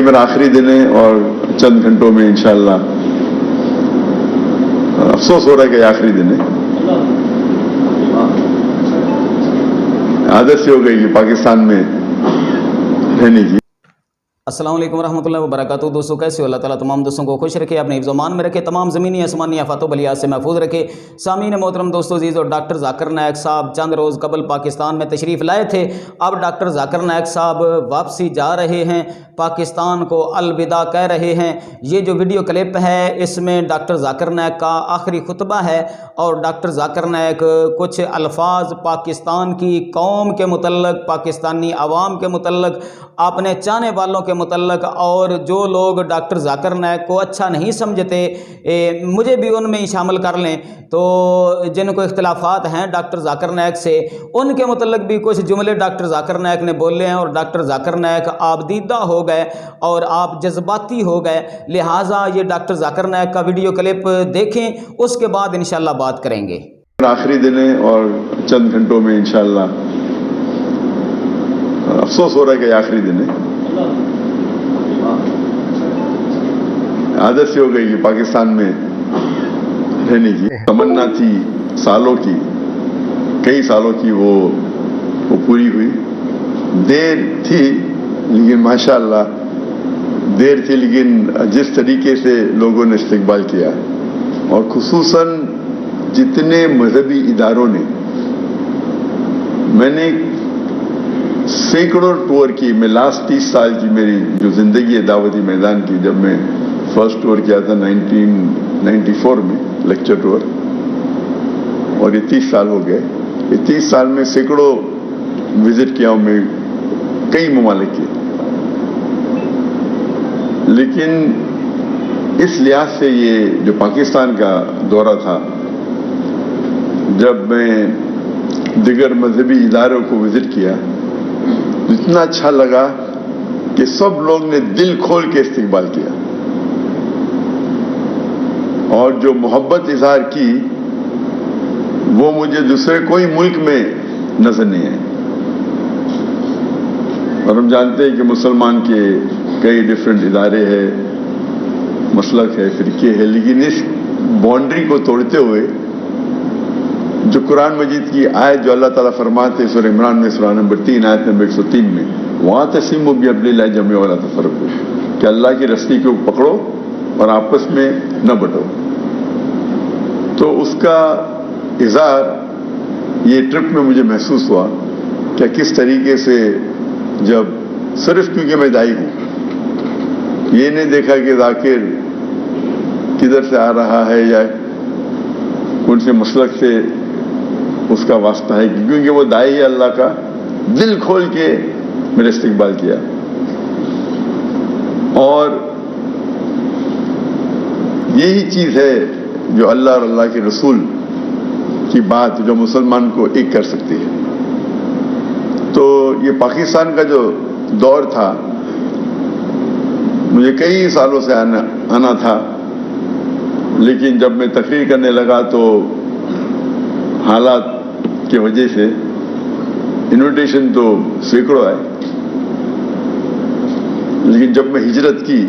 یہ میرا آخری دن ہے اور چند گھنٹوں میں انشاءاللہ افسوس ہو رہا ہے کہ آخری دن ہے. عادت سے ہو گئی کہ پاکستان میں رہنے کی. السلام علیکم ورحمۃ اللہ وبرکاتہ. دوستوں کیسے ہو؟ اللہ تعالیٰ تمام دوستوں کو خوش رکھے، اپنے حفظ و امان میں رکھے، تمام زمینی آسمانی آفات و بلیات سے محفوظ رکھے. سامعین محترم دوستو عزیز، اور ڈاکٹر ذاکر نائک صاحب چند روز قبل پاکستان میں تشریف لائے تھے. اب ڈاکٹر ذاکر نائک صاحب واپسی جا رہے ہیں، پاکستان کو الوداع کہہ رہے ہیں. یہ جو ویڈیو کلپ ہے اس میں ڈاکٹر ذاکر نائک کا آخری خطبہ ہے، اور ڈاکٹر ذاکر نائک کچھ الفاظ پاکستان کی قوم کے متعلق، پاکستانی عوام کے متعلق، اپنے چاہنے والوں کے متعلق، اور جو لوگ ڈاکٹر ذاکر نائک کو اچھا نہیں سمجھتے مجھے بھی ان میں ہی شامل کر لیں، تو جن کو اختلافات ہیں ڈاکٹر ذاکر نائک سے، ان کے متعلق بھی کچھ جملے ڈاکٹر ذاکر نائک نے بولے ہیں. اور ڈاکٹر ذاکر نائک آپ دیدہ ہو گئے اور آپ جذباتی ہو گئے، لہٰذا یہ ڈاکٹر ذاکر نائک کا ویڈیو کلپ دیکھیں، اس کے بعد انشاءاللہ بات کریں گے. آخری دن ہے اور چند گھنٹوں میں انشاءاللہ افسوس ہو رہا ہے کہ آخری دن ہے. عادت سے ہو گئی کہ پاکستان میں رہنے کی. تمنا تھی سالوں کی، کئی سالوں کی، وہ پوری ہوئی. دیر تھی لیکن ماشاءاللہ دیر تھی، لیکن جس طریقے سے لوگوں نے استقبال کیا، اور خصوصاً جتنے مذہبی اداروں نے، میں نے سینکڑوں ٹور کی. میں لاسٹ 30 سال کی میری جو زندگی ہے دعوتی میدان کی، جب میں فرسٹ ٹور کیا تھا 1994 میں لیکچر ٹور، اور یہ 30 سال ہو گئے. یہ 30 سال میں سینکڑوں وزٹ کیا ہوں میں، کئی ممالک کی. لیکن اس لحاظ سے یہ جو پاکستان کا دورہ تھا، جب میں دیگر مذہبی اداروں کو وزٹ کیا، اتنا اچھا لگا کہ سب لوگ نے دل کھول کے استقبال کیا، اور جو محبت اظہار کی وہ مجھے دوسرے کوئی ملک میں نظر نہیں ہے. اور ہم جانتے ہیں کہ مسلمان کے کئی ڈیفرنٹ ادارے ہیں، مسلک ہے، فرقے ہے، لیکن اس باؤنڈری کو توڑتے ہوئے جو قرآن مجید کی آیت جو اللہ تعالیٰ فرماتے سورہ عمران میں سورہ نمبر 3 آیت نمبر 103 میں، وَاعْتَصِمُوا بِحَبْلِ اللَّهِ جَمِيعًا وَلَا تَفَرَّقُوا، کہ اللہ کی رسی کو پکڑو اور آپس میں نہ بٹو. تو اس کا اظہار یہ ٹرپ میں مجھے محسوس ہوا کہ کس طریقے سے، جب صرف کیونکہ میں دائی ہوں، یہ نہیں دیکھا کہ ذاکر کدھر سے آ رہا ہے یا کون سے مسلک سے اس کا واسطہ ہے، کیونکہ وہ دائی ہے اللہ کا، دل کھول کے میرے استقبال کیا. اور یہی چیز ہے جو اللہ اور اللہ کے رسول کی بات جو مسلمان کو ایک کر سکتی ہے. تو یہ پاکستان کا جو دور تھا، مجھے کئی سالوں سے آنا تھا، لیکن جب میں تقریر کرنے لگا تو حالات کی وجہ سے انویٹیشن تو سینکڑوں آئے، لیکن جب میں ہجرت کی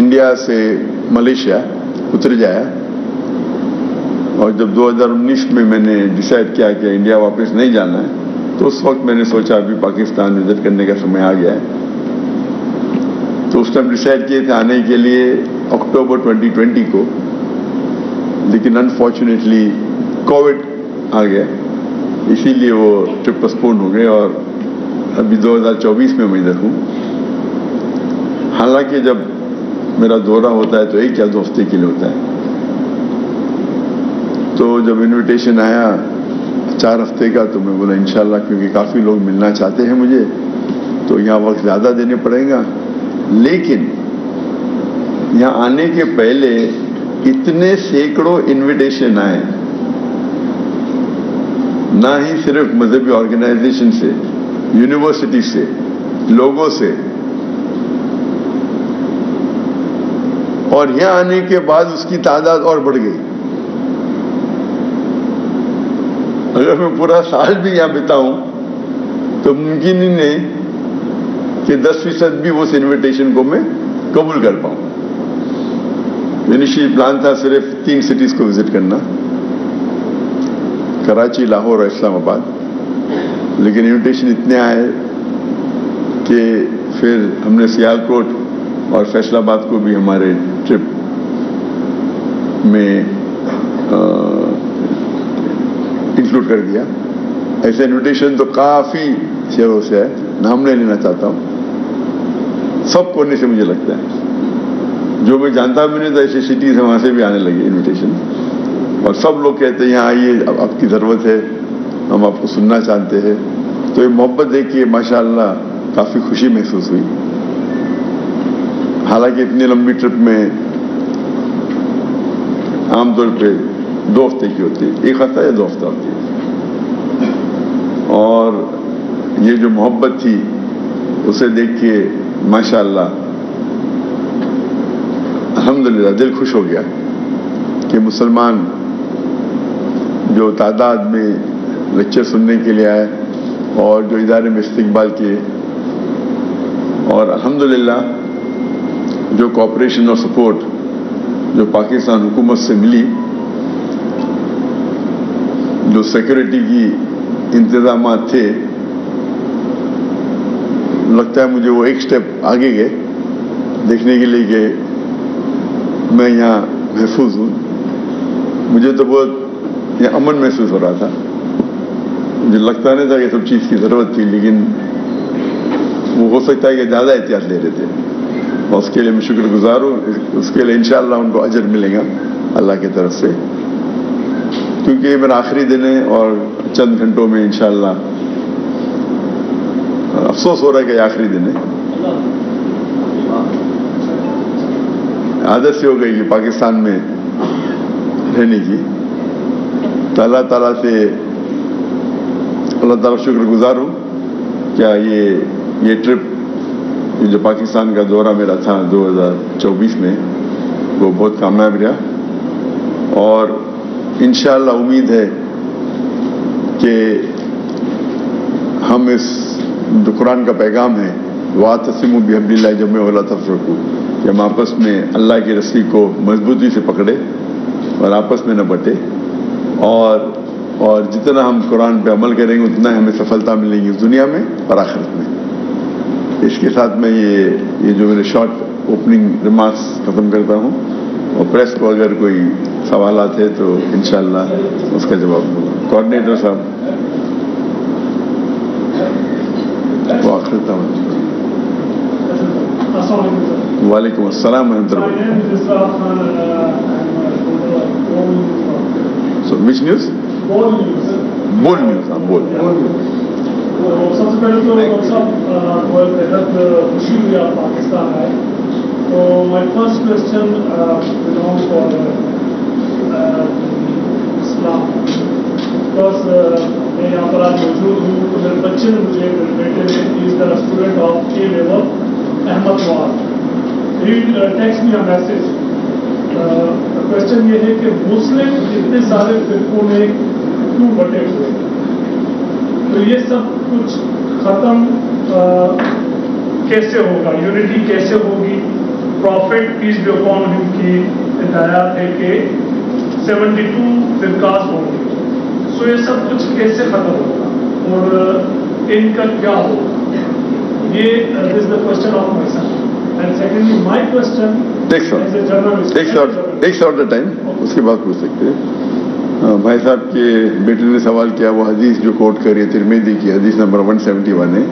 انڈیا سے ملیشیا اتر جایا، اور جب 2019 میں نے ڈیسائیڈ کیا کہ انڈیا واپس نہیں جانا ہے، تو اس وقت میں نے سوچا ابھی پاکستان وزٹ کرنے کا سمے آ گیا ہے. تو اس ٹائم ڈیسائیڈ کیے تھے آنے کے لیے اکتوبر 2020 کو، لیکن انفارچونیٹلی کووڈ آ گیا، اسی لیے وہ ٹرپ پسپون ہو گئے، اور ابھی 2024 میں میں ادھر ہوں. حالانکہ جب میرا دورہ ہوتا ہے تو ایک یا 2 ہفتے کے لیے ہوتا ہے. تو جب انویٹیشن آیا 4 ہفتے کا، تو میں بولا انشاءاللہ، کیونکہ کافی لوگ ملنا چاہتے ہیں مجھے، تو یہاں وقت زیادہ دینے پڑے گا. لیکن یہاں آنے کے پہلے اتنے سینکڑوں انویٹیشن آئے، نہ ہی صرف مذہبی آرگنائزیشن سے، یونیورسٹی سے، لوگوں سے، اور یہاں آنے کے بعد اس کی تعداد اور بڑھ گئی. اگر میں پورا سال بھی یہاں بتاؤں تو ممکن ہی نہیں کہ 10% بھی اس انویٹیشن کو میں قبول کر پاؤں. انیشیل پلان تھا صرف 3 سٹیز کو وزٹ کرنا، کراچی، لاہور اور اسلام آباد، لیکن انویٹیشن اتنے آئے کہ پھر ہم نے سیالکوٹ اور فیصل آباد کو بھی ہمارے ٹرپ میں انکلوڈ کر دیا. ایسے انویٹیشن تو کافی شہروں سے ہے، نام نہیں لینا چاہتا ہوں، سب کونے سے مجھے لگتا ہے. جو میں جانتا بھی نہیں تھا ایسی سٹیز ہیں وہاں سے بھی آنے لگے انویٹیشن، اور سب لوگ کہتے ہیں یہاں آئیے، آپ کی ضرورت ہے، ہم آپ کو سننا چاہتے ہیں. تو یہ محبت دیکھ کے ماشاءاللہ کافی خوشی محسوس ہوئی. حالانکہ اتنی لمبی ٹرپ میں عام طور پہ 2 ہفتے کی ہوتی ہے، 1 ہفتہ یا 2 ہفتہ ہوتی ہے. اور یہ جو محبت تھی اسے دیکھ کے ماشاءاللہ الحمدللہ دل خوش ہو گیا کہ مسلمان جو تعداد میں لیکچر سننے کے لیے آئے اور جو ادارے میں استقبال کیے، اور الحمدللہ جو کوآپریشن اور سپورٹ جو پاکستان حکومت سے ملی، جو سیکورٹی کی انتظامات تھے، لگتا ہے مجھے وہ ایک سٹیپ آگے گئے دیکھنے کے لیے کہ میں یہاں محفوظ ہوں. مجھے تو بہت یہ امن محسوس ہو رہا تھا. مجھے لگتا نہیں تھا کہ سب چیز کی ضرورت تھی، لیکن وہ ہو سکتا ہے کہ زیادہ احتیاط لے رہے تھے، اور اس کے لیے میں شکر گزار ہوں. اس کے لیے انشاءاللہ ان کو اجر ملے گا اللہ کی طرف سے، کیونکہ یہ میرا آخری دن ہے اور چند گھنٹوں میں انشاءاللہ افسوس ہو رہا ہے کہ یہ آخری دن ہے. عادت سے ہو گئی کہ پاکستان میں رہنے کی. تو اللہ تعالیٰ سے شکر گزار ہوں. کیا یہ ٹرپ جو پاکستان کا دورہ میرا تھا 2024 میں، وہ بہت کامیاب رہا، اور انشاءاللہ امید ہے کہ ہم اس جو قرآن کا پیغام ہے وَاعْتَصِمُوا بِحَبْلِ اللَّهِ جَمِيعًا وَلَا تَفَرَّقُوا، کہ ہم آپس میں اللہ کی رسی کو مضبوطی سے پکڑے اور آپس میں نہ بٹے، اور جتنا ہم قرآن پہ عمل کریں گے اتنا ہمیں سفلتا ملے گی اس دنیا میں اور آخرت میں. اس کے ساتھ میں یہ جو میرے شارٹ اوپننگ ریمارکس ختم کرتا ہوں، اور پریس کو اگر کوئی سوالات ہے تو انشاءاللہ اس کا جواب دوں. کوآرڈینیٹر صاحب وہ آخرت. وعلیکم السلام ورحمۃ اللہ. So which news? Bol news. بول. سب سے پہلے تو بہت خوشی ہوئی آپ پاکستان آئے. تو my first question belongs for Islam, because میں یہاں پر آج موجود ہوں تو میرے بچے نے مجھے بیٹے نے is the student of A level Ahmed مواد، he text me a message. Question یہ ہے کہ مسلم اتنے سارے فرقوں میں کیوں بٹے ہوئے، تو یہ سب کچھ ختم کیسے ہوگا، یونٹی کیسے ہوگی؟ Profit piece be upon him کی ہدایات ہے کہ 72 فرقات ہوں گے. سو یہ سب کچھ کیسے ختم ہوگا اور ان کا کیا ہوگا؟ یہ is the question of my son. And secondly my question as a journalist, ایک شارٹ ٹائم اس کے بعد پوچھ سکتے ہیں. بھائی صاحب کے بیٹے نے سوال کیا، وہ حدیث جو کوٹ کری ہے ترمذی کی حدیث نمبر 171 ہے،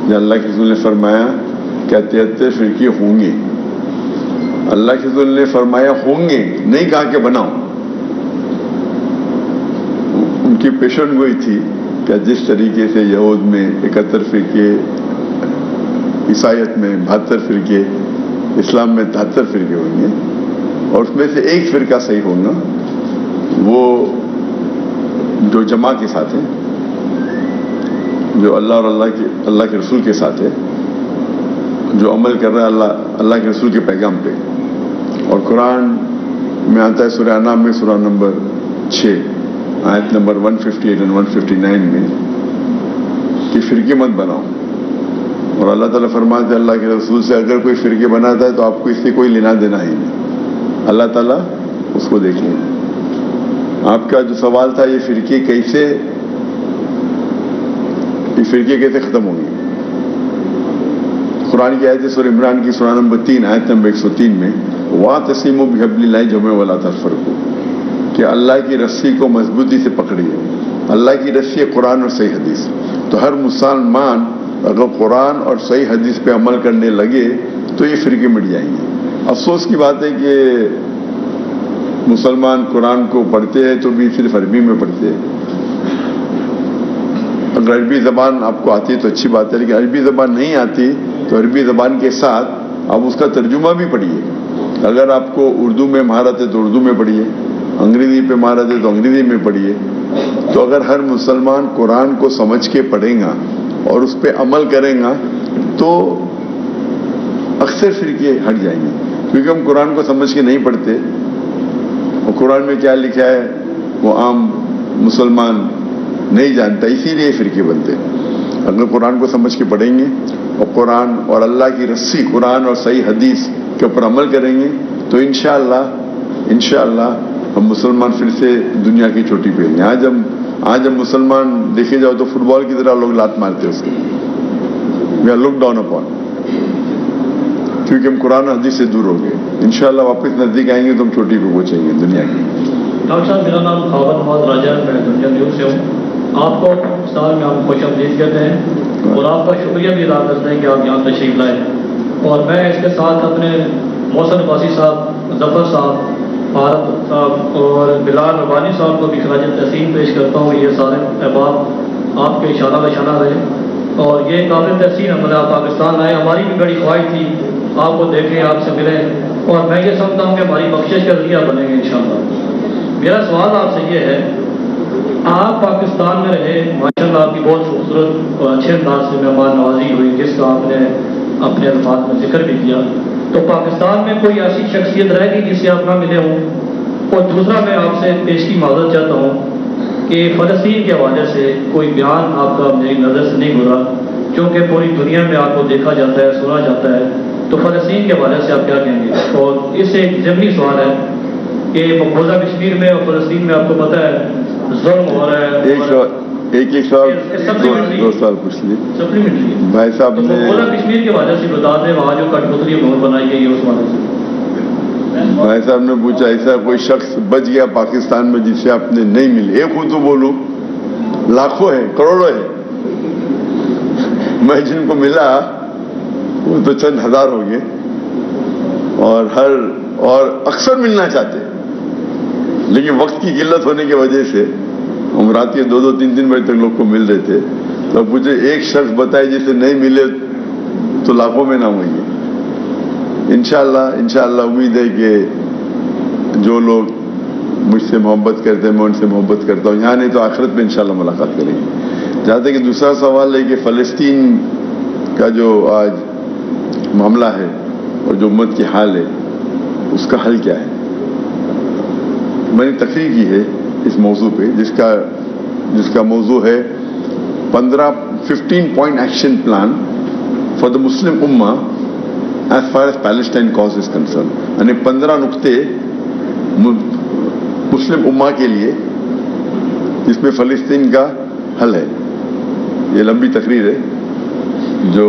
جہاں اللہ کے رسول نے فرمایا کہ 73 فرقے ہوں گے. اللہ کے رسول نے فرمایا ہوں گے، نہیں کہا کہ بناؤ. ان کی پیشن گوئی تھی کہ جس طریقے سے یہود میں 71 فرقے، عیسائیت میں 72 فرقے، اسلام میں 73 فرقے ہوں گے، اور اس میں سے ایک فرقہ صحیح ہوگا، وہ جو جماع کے ساتھ ہے، جو اللہ اور اللہ کے رسول کے ساتھ ہے، جو عمل کر رہا ہے اللہ کے رسول کے پیغام پہ. اور قرآن میں آتا ہے سورہ انعام میں سورہ نمبر 6 آیت نمبر 158 اور 159 میں کہ فرقے مت بناؤ. اور اللہ تعالیٰ فرماتے ہیں اللہ کے رسول سے اگر کوئی فرقے بناتا ہے تو آپ کو اس سے کوئی لینا دینا ہی نہیں، اللہ تعالیٰ اس کو دیکھیں گے۔ آپ کا جو سوال تھا یہ فرقے کیسے ختم ہوں گے، قرآن کی آیت سورہ عمران کی سورہ نمبر 3 آیت نمبر 103 میں وَاعْتَصِمُوا بِحَبْلِ اللَّهِ جَمِيعًا وَلَا تَفَرَّقُوا، کہ اللہ کی رسی کو مضبوطی سے پکڑیے۔ اللہ کی رسی ہے قرآن اور صحیح حدیث، تو ہر مسلمان اگر قرآن اور صحیح حدیث پہ عمل کرنے لگے تو یہ فرقے مٹ جائیں گے۔ افسوس کی بات ہے کہ مسلمان قرآن کو پڑھتے ہیں تو بھی صرف عربی میں پڑھتے ہیں۔ اگر عربی زبان آپ کو آتی ہے تو اچھی بات ہے، لیکن عربی زبان نہیں آتی تو عربی زبان کے ساتھ آپ اس کا ترجمہ بھی پڑھیے۔ اگر آپ کو اردو میں مہارت ہے تو اردو میں پڑھیے، انگریزی پہ مہارت ہے تو انگریزی میں پڑھیے۔ تو اگر ہر مسلمان قرآن کو سمجھ کے پڑھے گا اور اس پہ عمل کرے گا تو اکثر فرقے ہٹ جائیں گے، کیونکہ ہم قرآن کو سمجھ کے نہیں پڑھتے، اور قرآن میں کیا لکھا ہے وہ عام مسلمان نہیں جانتا، اسی لیے فرقے بنتے۔ اگر قرآن کو سمجھ کے پڑھیں گے اور قرآن اور اللہ کی رسی قرآن اور صحیح حدیث کے اوپر عمل کریں گے تو انشاءاللہ ہم مسلمان پھر سے دنیا کی چوٹی پہ ہیں۔ آج ہم مسلمان دیکھے جاؤ تو فٹ بال کی طرح لوگ لات مارتے اس کو، we are look down upon, کیونکہ ہم قرآن اور حدیث سے دور ہو گئے۔ انشاءاللہ واپس نزدیک آئیں گے تو ہم چوٹی پہ پہنچیں گے دنیا کی۔ ڈاکٹر صاحب میرا نام خاور نواز راجہ ہے، میں دنیا نیوز سے ہوں۔ آپ کو پاکستان میں ہم خوش آمدید کہتے ہیں اور آپ کا شکریہ بھی ادا کرتے ہیں کہ آپ یہاں تشریف لائے، اور میں اس کے ساتھ اپنے محسن عباسی صاحب، ظفر صاحب، بھارت صاحب اور بلال ربانی صاحب کو بھی خراج تحسین پیش کرتا ہوں۔ یہ سارے احباب آپ کے اشارہ بشانہ رہے اور یہ قابل تحسین عمل ہے۔ آپ پاکستان آئے، ہماری بھی بڑی خواہش تھی آپ کو دیکھیں، آپ سے ملیں، اور میں یہ سمجھتا ہوں کہ ہماری بخشش کا ذریعہ بنیں گے انشاءاللہ۔ میرا سوال آپ سے یہ ہے، آپ پاکستان میں رہے، ماشاءاللہ آپ کی بہت خوبصورت اور اچھے انداز سے مہمان نوازی ہوئی جس کا آپ نے اپنے الفاظ میں ذکر بھی کیا، تو پاکستان میں کوئی ایسی شخصیت رہ گئی جس سے آپ نہ ملے ہوں؟ اور دوسرا میں آپ سے پیش کی معذرت چاہتا ہوں کہ فلسطین کے حوالے سے کوئی بیان آپ کا میری نظر سے نہیں گزرا، چونکہ پوری دنیا میں آپ کو دیکھا جاتا ہے، سنا جاتا ہے، تو فلسطین کے حوالے سے آپ کیا کہیں گے؟ اور اس سے ایک ضمنی سوال ہے کہ مقبوضہ کشمیر میں اور فلسطین میں آپ کو پتہ ہے ظلم ہو رہا ہے۔ ایک سوال دو سوال پوچھ لیے سپلیمنٹری بھائی صاحب نے۔ مقبوضہ کشمیر کے حوالے سے بتا دیں، وہاں جو کٹ پتلی مہر بنائی گئی ہے اس حوالے سے۔ بھائی صاحب نے پوچھا ایسا کوئی شخص بچ گیا پاکستان میں جس سے آپ نے نہیں ملے؟ ایک ہوں تو بولوں، لاکھوں ہے، کروڑوں ہے۔ میں جن کو ملا وہ تو چند ہزار ہو گئے، اور اکثر ملنا چاہتے، لیکن وقت کی قلت ہونے کی وجہ سے ہم رات کے 2-3 بجے تک لوگ کو مل رہے تھے۔ تو مجھے ایک شخص بتائے جسے نہیں ملے تو لاکھوں میں نہ ہوئیں گے۔ انشاءاللہ امید ہے کہ جو لوگ مجھ سے محبت کرتے ہیں میں ان سے محبت کرتا ہوں، یہاں نہیں تو آخرت میں انشاءاللہ ملاقات کریں گے۔ جہاں تک کہ دوسرا سوال ہے کہ فلسطین کا جو آج معاملہ ہے اور جو امت کی حال ہے اس کا حل کیا ہے؟ میں نے تقریر کی ہے اس موضوع پہ جس کا موضوع ہے 15 point action plan for the Muslim امہ as far as Palestine cause is concern, یعنی 15 نقطے مسلم امہ کے لیے جس میں فلسطین کا حل ہے۔ یہ لمبی تقریر ہے جو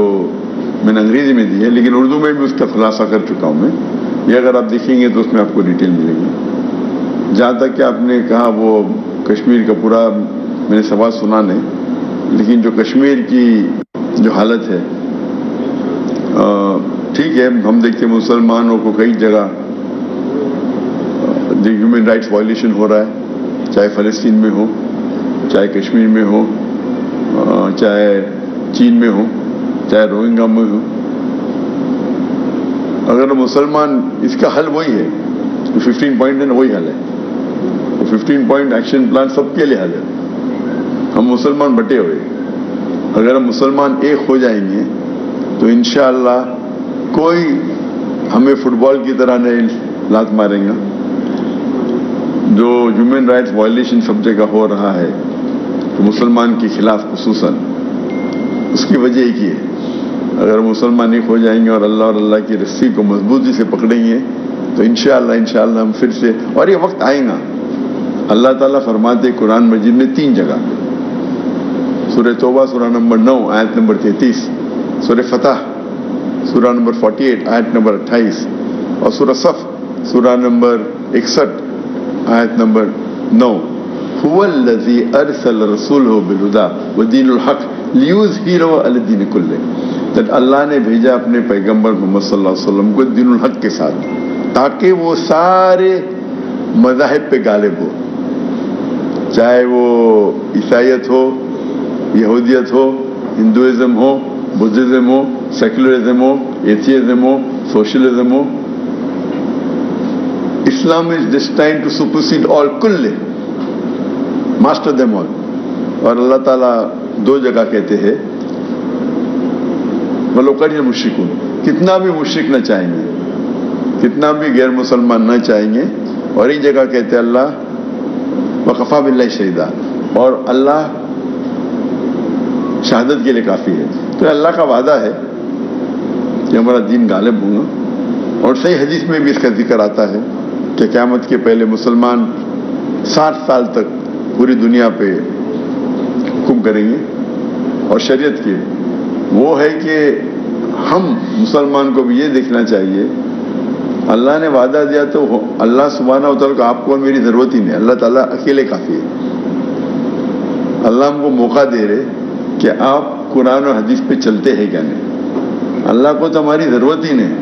میں نے انگریزی میں دی ہے، لیکن اردو میں بھی اس کا خلاصہ کر چکا ہوں میں۔ یہ اگر آپ دیکھیں گے تو اس میں آپ کو ڈیٹیل ملے گی۔ جہاں تک کہ آپ نے کہا وہ کشمیر کا پورا میں نے سوال سنا نہیں، لیکن جو کشمیر کی جو حالت ہے ٹھیک ہے، ہم دیکھتے ہیں مسلمانوں کو کئی جگہ ہیومن رائٹس وائلیشن ہو رہا ہے، چاہے فلسطین میں ہو، چاہے کشمیر میں ہو، چاہے چین میں ہو، چاہے روہنگا میں ہو۔ اگر مسلمان اس کا حل وہی ہے، 15 پوائنٹ ہے نا، وہی حل ہے۔ 15 پوائنٹ ایکشن پلان سب کے لیے حل ہے۔ ہم مسلمان بٹے ہوئے، اگر ہم مسلمان ایک ہو جائیں گے تو انشاءاللہ کوئی ہمیں فٹ بال کی طرح نہیں لات ماریں گا۔ جو ہیومن رائٹس وائلیشن سب جگہ ہو رہا ہے تو مسلمان کے خلاف خصوصاً، اس کی وجہ ایک ہی ہے اگر مسلمان ایک ہو جائیں گے اور اللہ کی رسی کو مضبوطی سے پکڑیں گے تو انشاءاللہ ہم پھر سے، اور یہ وقت آئے گا. اللہ تعالیٰ فرماتے قرآن مجید میں 3 جگہ، سورہ توبہ سورہ نمبر 9 آیت نمبر 33، سورہ فتح سورہ نمبر 48 آیت نمبر 28، اور سورہ صف سورہ نمبر 61 آیت نمبر 9، هو الذی ارسل رسولہ بالہدی ودین الحق لیظہرہ علی الدین کلہ. اللہ نے بھیجا اپنے پیغمبر محمد صلی اللہ علیہ وسلم کو دین الحق کے ساتھ تاکہ وہ سارے مذاہب پہ غالب ہو، چاہے وہ عیسائیت ہو، یہودیت ہو، ہندوازم ہو، بدھزم ہو، سیکولرزم ہو، ایتھیزم ہو، سوشلزم ہو. Islam is destined to supersede all, کل ماسٹر دیم آل. اور اللہ تعالیٰ 2 جگہ کہتے ہیں وَلَوْ كَرِهَ الْمُشْرِكُونَ، کتنا بھی مشرک نہ چاہیں گے، کتنا بھی غیر مسلمان نہ چاہیں گے. اور ایک جگہ کہتے ہیں اللہ وَكَفَى بِاللَّهِ شَهِيدًا، اور اللہ شہادت کے لیے کافی ہے. تو اللہ کا وعدہ ہے کہ ہمارا دین غالب ہوگا. اور صحیح حدیث میں بھی اس کا ذکر آتا ہے کہ قیامت کے پہلے مسلمان 60 سال تک پوری دنیا پہ حکم کریں گے. اور شریعت کی وہ ہے کہ ہم مسلمان کو بھی یہ دیکھنا چاہیے، اللہ نے وعدہ دیا تو اللہ سبحانہ و تعالیٰ کو آپ کو اور میری ضرورت ہی نہیں، اللہ تعالیٰ اکیلے کافی ہے. اللہ ہم کو موقع دے رہے کہ آپ قرآن و حدیث پہ چلتے ہیں کیا نہیں. اللہ کو تو ہماری ضرورت ہی نہیں.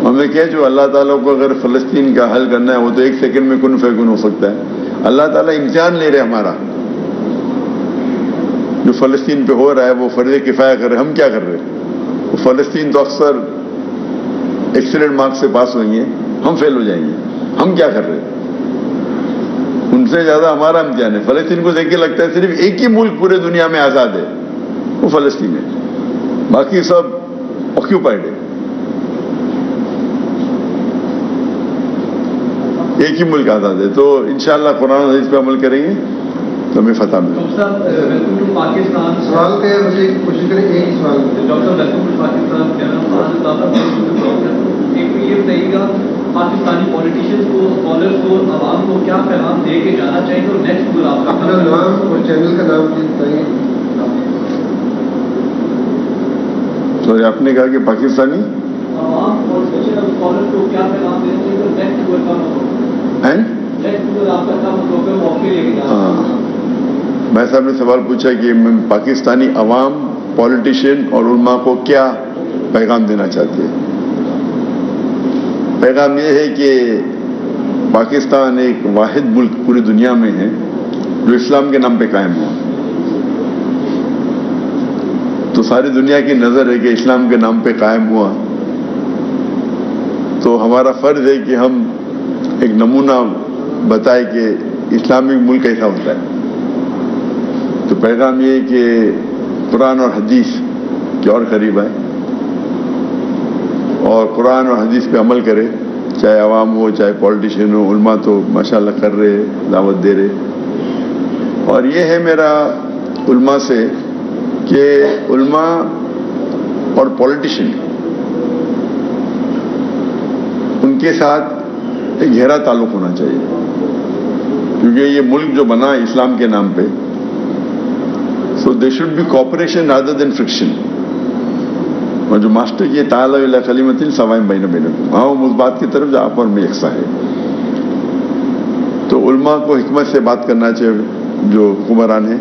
ہمیں کیا جو اللہ تعالیٰ کو اگر فلسطین کا حل کرنا ہے وہ تو 1 سیکنڈ میں کن فیکن ہو سکتا ہے. اللہ تعالیٰ امتحان لے رہے ہمارا، جو فلسطین پہ ہو رہا ہے وہ فرض کفایہ کر رہے، ہم کیا کر رہے ہیں؟ وہ فلسطین تو اکثر ایکسیلنٹ مارک سے پاس ہوئیں گے، ہم فیل ہو جائیں گے. ہم کیا کر رہے ہیں؟ ان سے زیادہ ہمارا امتحان ہے. فلسطین کو دیکھ کے لگتا ہے صرف ایک ہی ملک پورے دنیا میں آزاد ہے، وہ فلسطین ہے، باقی سب آکیوپائڈ ہے. ایک ہی ملک آزاد ہے. تو انشاءاللہ قرآن و حدیث پہ عمل کریں گے تو ہمیں فتح ملے. پاکستان سوال پہ مجھے کوشش کریں ایک ہی سوال. ڈاکٹر پاکستان یہ بتائیے گا پاکستانی پولیٹیشینس کو، اسکالرس کو، عوام کو کیا پیغام دے کے جانا چاہیے اور نیکسٹ گول آپ اپنا نام اور چینل کا نام بھی بتائیے. تو آپ نے کہا کہ پاکستانی عوام اور اسکالرس کو کیا پیغام دینا چاہیے اور نیکسٹ گول کا نیکسٹ گول آپ کا کام موقع لے کے جانا. میں صاحب نے سوال پوچھا کہ پاکستانی عوام، پولیٹیشین اور علماء کو کیا پیغام دینا چاہتے ہیں. پیغام یہ ہے کہ پاکستان ایک واحد ملک پوری دنیا میں ہے جو اسلام کے نام پہ قائم ہوا. تو ساری دنیا کی نظر ہے کہ اسلام کے نام پہ قائم ہوا، تو ہمارا فرض ہے کہ ہم ایک نمونہ بتائے کہ اسلامی ملک کیسا ہوتا ہے. تو پیغام یہ ہے کہ قرآن اور حدیث کے اور قریب آئے اور قرآن اور حدیث پہ عمل کرے، چاہے عوام ہو چاہے پولیٹیشین ہو. علماء تو ماشاءاللہ کر رہے، دعوت دے رہے. اور یہ ہے میرا علماء سے کہ علماء اور پولیٹیشین ان کے ساتھ ایک گہرا تعلق ہونا چاہیے، کیونکہ یہ ملک جو بنا اسلام کے نام پہ، so they should be cooperation rather than friction. اور جو ماسٹر یہ تعالیٰ الی کلمۃ سواء بین بینکم، ہاں اس بات کی طرف جو آپ اور میں یکساں ہے. تو علماء کو حکمت سے بات کرنا چاہیے جو حکمران ہیں.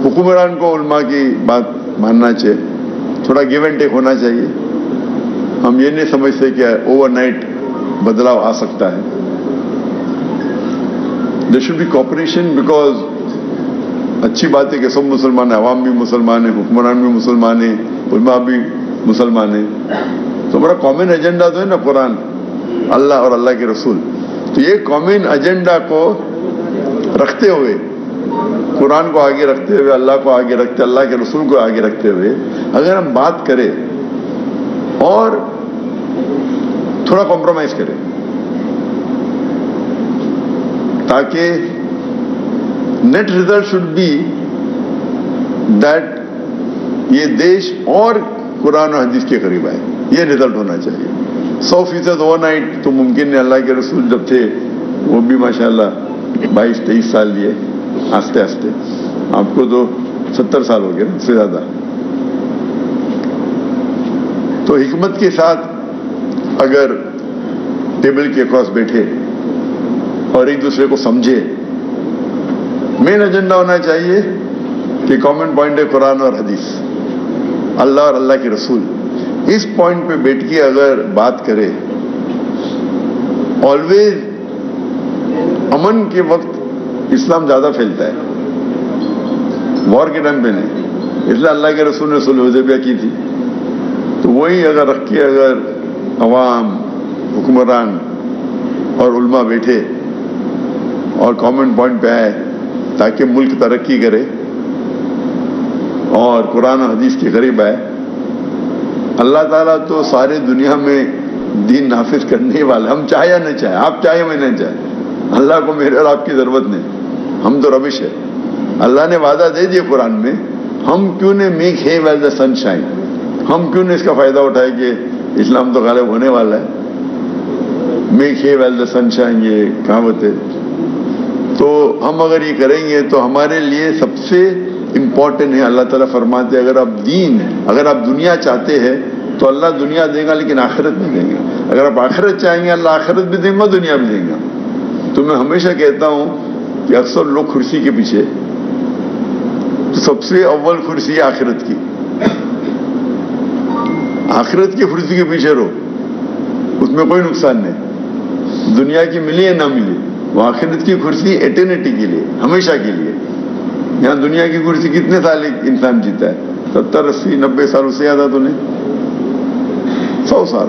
حکمران کو علماء کی بات ماننا چاہیے. تھوڑا گیو اینڈ ٹیک ہونا چاہیے. ہم یہ نہیں سمجھتے کہ اوور نائٹ بدلاؤ آ سکتا ہے. There should be cooperation, because اچھی بات ہے کہ سب مسلمان ہیں، عوام بھی مسلمان ہیں، حکمران بھی مسلمان ہیں، علماء بھی مسلمان ہیں. تو بڑا کامن ایجنڈا تو ہے نا قرآن، اللہ اور اللہ کے رسول. تو یہ کامن ایجنڈا کو رکھتے ہوئے، قرآن کو آگے رکھتے ہوئے، اللہ کو آگے رکھتے، اللہ کے رسول کو آگے رکھتے ہوئے اگر ہم بات کریں اور تھوڑا کمپرومائز کریں تاکہ net result should be that یہ دیش اور قرآن و حدیث کے قریب آئے. یہ رزلٹ ہونا چاہیے. 100% اوور نائٹ تو ممکن نہیں. اللہ کے رسول جب تھے وہ بھی ماشاءاللہ 22-23 سال لیے, آستے آستے. آپ کو تو 70 سال ہو گئے نا, اس سے زیادہ. تو حکمت کے ساتھ اگر ٹیبل کے اکراس بیٹھے اور ایک دوسرے کو سمجھے, مین ایجنڈا ہونا چاہیے کہ کامن پوائنٹ ہے قرآن اور حدیث, اللہ اور اللہ کے رسول. اس پوائنٹ پہ بیٹھ کے اگر بات کرے, آلویز امن کے وقت اسلام زیادہ پھیلتا ہے, وار کے ٹائم پہ نہیں. اس لیے اللہ کے رسول نے صلح حدیبیہ کی تھی. تو وہی اگر رکھ کے اگر عوام, حکمران اور علماء بیٹھے اور کامن پوائنٹ پہ آئے تاکہ ملک ترقی کرے اور قرآن و حدیث کے قریب آئے, اللہ تعالیٰ تو سارے دنیا میں دین نافذ کرنے والا. ہم چاہے یا نہ چاہے, آپ چاہے میں نہ چاہے, اللہ کو میرے اور آپ کی ضرورت نہیں. ہم تو ربش ہے. اللہ نے وعدہ دے دیا قرآن میں, ہم کیوں نے میک ہے ویل دا سن شائن, ہم کیوں نے اس کا فائدہ اٹھائے کہ اسلام تو غالب ہونے والا ہے. میک ہے ویل دا سن شائن یہ کہاوت ہے. تو ہم اگر یہ کریں گے تو ہمارے لیے سب سے امپورٹنٹ ہے. اللہ تعالیٰ فرماتے ہیں اگر آپ دنیا چاہتے ہیں تو اللہ دنیا دے گا لیکن آخرت نہیں دیں گا. اگر آپ آخرت چاہیں گے اللہ آخرت بھی دیں گا, دنیا بھی دیں گا. تو میں ہمیشہ کہتا ہوں کہ اکثر لوگ کرسی کے پیچھے, تو سب سے اول کرسی ہے آخرت کی. آخرت کی کرسی کے پیچھے رہو, اس میں کوئی نقصان نہیں. دنیا کی ملی یا نہ ملی, وہ آخرت کی کرسی ایٹرنیٹی کے لیے, ہمیشہ کے لیے. یہاں دنیا کی کرسی کتنے سال ایک انسان جیتا ہے؟ 70, 80, 90 سال, اس سے زیادہ تو نہیں, 100 سال.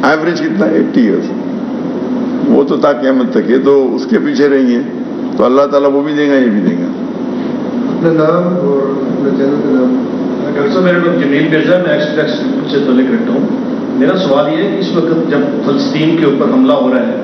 ایوریج کتنا؟ 80 ایئرس. وہ تو تا قیامت تک ہے. تو اس کے پیچھے رہیں گے تو اللہ تعالیٰ وہ بھی دے گا, یہ بھی دے گا. اپنا نام اور اپنے چینل کا نام. ڈاکٹر صاحب, میرا نام جمیل مرزا, میں ایکسپریس سے تعلق رکھتا ہوں. میرا سوال یہ ہے کہ اس وقت جب فلسطین کے اوپر حملہ ہو رہا ہے,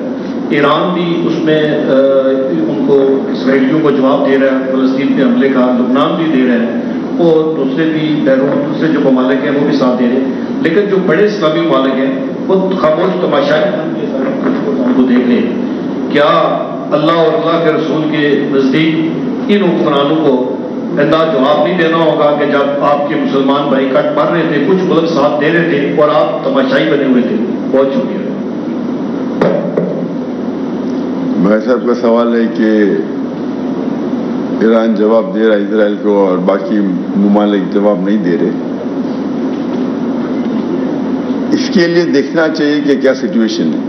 ایران بھی اس میں ان کو اسرائیلیوں کو جواب دے رہا ہے فلسطین پہ حملے کا, لبنان بھی دے رہا ہے, اور دوسرے بھی بیرون دوسرے جو ممالک ہیں وہ بھی ساتھ دے رہے ہیں. لیکن جو بڑے اسلامی ممالک ہیں وہ خاموش تماشا کو دیکھ لیں. کیا اللہ اور اللہ کے رسول کے نزدیک ان حکمرانوں کو انداز جواب نہیں دینا ہوگا کہ جب آپ کے مسلمان بھائی کٹ مر رہے تھے, کچھ ملک ساتھ دے رہے تھے اور آپ تماشائی بنے ہوئے تھے؟ بہت شکریہ. بھائی صاحب کا سوال ہے کہ ایران جواب دے رہا ہے اسرائیل کو اور باقی ممالک جواب نہیں دے رہے. اس کے لیے دیکھنا چاہیے کہ کیا سچویشن ہے.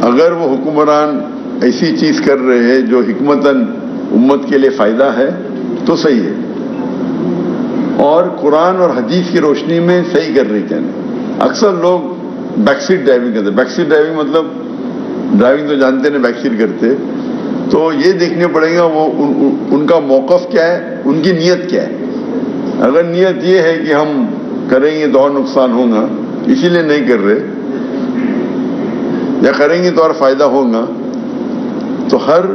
اگر وہ حکمران ایسی چیز کر رہے ہیں جو حکمتاً امت کے لیے فائدہ ہے تو صحیح ہے, اور قرآن اور حدیث کی روشنی میں صحیح کر رہے. کیا نہیں, اکثر لوگ بیک سیٹ ڈرائیونگ کرتے. بیک سیٹ ڈرائیونگ مطلب ڈرائیونگ تو جانتے ہیں بیک سیٹ کرتے. تو یہ دیکھنے پڑے گا وہ ان کا موقف کیا ہے, ان کی نیت کیا ہے. اگر نیت یہ ہے کہ ہم کریں گے تو اور نقصان ہوگا اسی لیے نہیں کر رہے, یا کریں گے تو اور فائدہ ہوگا, تو ہر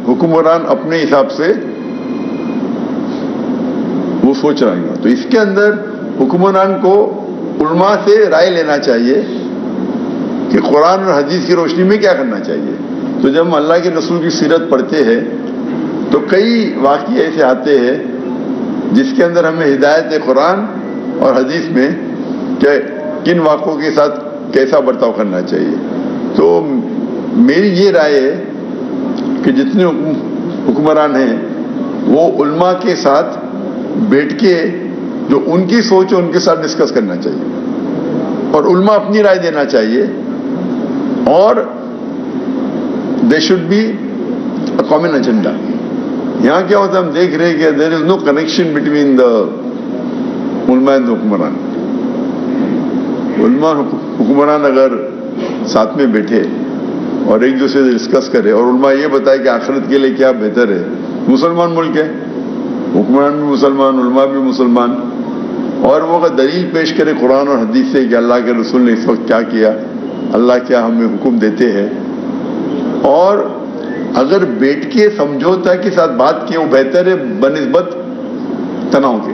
حکمران اپنے حساب سے وہ سوچ رہے گا. تو اس کے اندر حکمران کو علماء سے رائے لینا چاہیے کہ قرآن اور حدیث کی روشنی میں کیا کرنا چاہیے. تو جب ہم اللہ کے رسول کی سیرت پڑھتے ہیں تو کئی واقعے ایسے آتے ہیں جس کے اندر ہمیں ہدایت قرآن اور حدیث میں کہ کن واقعوں کے ساتھ کیسا برتاؤ کرنا چاہیے. تو میری یہ رائے ہے کہ جتنے حکمران ہیں وہ علماء کے ساتھ بیٹھ کے جو ان کی سوچ ہے ان کے ساتھ ڈسکس کرنا چاہیے, اور علماء اپنی رائے دینا چاہیے, اور they should be a common agenda. یہاں کیا ہوتا ہے, ہم دیکھ رہے ہیں کہ دیر از نو کنیکشن بٹوین دا علماء اینڈ حکمران. علماء حکمران اگر ساتھ میں بیٹھے اور ایک دوسرے سے ڈسکس کرے اور علماء یہ بتائے کہ آخرت کے لیے کیا بہتر ہے. مسلمان ملک ہے, حکمران بھی مسلمان, علماء بھی مسلمان, اور وہ اگر دلیل پیش کرے قرآن اور حدیث سے کہ اللہ کے رسول نے اس وقت کیا کیا, اللہ کیا ہمیں حکم دیتے ہیں, اور اگر بیٹھ کے سمجھوتا کے ساتھ بات کی وہ بہتر ہے بنسبت تناؤ کے.